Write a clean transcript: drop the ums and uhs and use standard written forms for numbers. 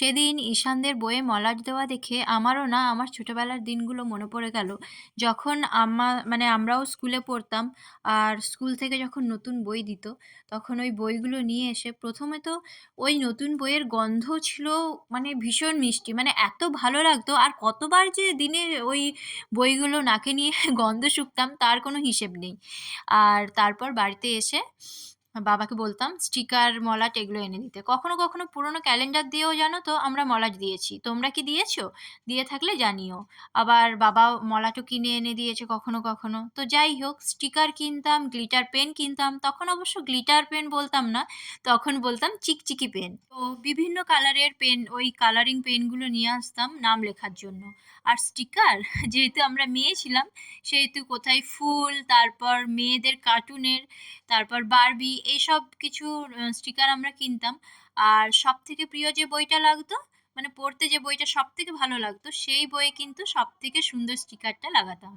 সেদিন ঈশানদের বইয়ে মলাট দেওয়া দেখে আমারও না আমার ছোটবেলার দিনগুলো মনে পড়ে গেল। যখন আমরাও স্কুলে পড়তাম, আর স্কুল থেকে যখন নতুন বই দিত, তখন ওই বইগুলো নিয়ে এসে ১ম এ তো ওই নতুন বইয়ের গন্ধ ছিল ভীষণ মিষ্টি। এত ভালো লাগতো, আর কতবার যে দিনে ওই বইগুলো নাকে নিয়ে গন্ধ শুঁকতাম তার কোনো হিসেব নেই। আর তারপর বাড়িতে এসে বাবাকে বলতাম স্টিকার, মলাট এগুলো এনে দিতে। কখনো, কখনো পুরোনো ক্যালেন্ডার দিয়েও জানো তো আমরা মলাট দিয়েছি। তোমরা কি দিয়েছো? দিয়ে থাকলে জানিও। আবার বাবাও মলাটও কিনে এনে দিয়েছে কখনো, কখনো। তো যাই হোক, স্টিকার কিনতাম, গ্লিটার পেন কিনতাম। তখন অবশ্য গ্লিটার পেন বলতাম না, তখন বলতাম চিকচিকি পেন। তো বিভিন্ন কালারের পেন, ওই কালারিং পেনগুলো নিয়ে আসতাম নাম লেখার জন্য। আর স্টিকার যেহেতু আমরা মেয়ে ছিলাম, সেহেতু কোথায় ফুল, তারপর মেয়েদের কার্টুনের, তারপর বারবি, এইসব কিছু স্টিকার আমরা কিনতাম। আর সবথেকে প্রিয় যে বইটা লাগতো, পড়তে যে বইটা সবথেকে ভালো লাগতো, সেই বইয়ে কিন্তু সবথেকে সুন্দর স্টিকারটা লাগাতাম।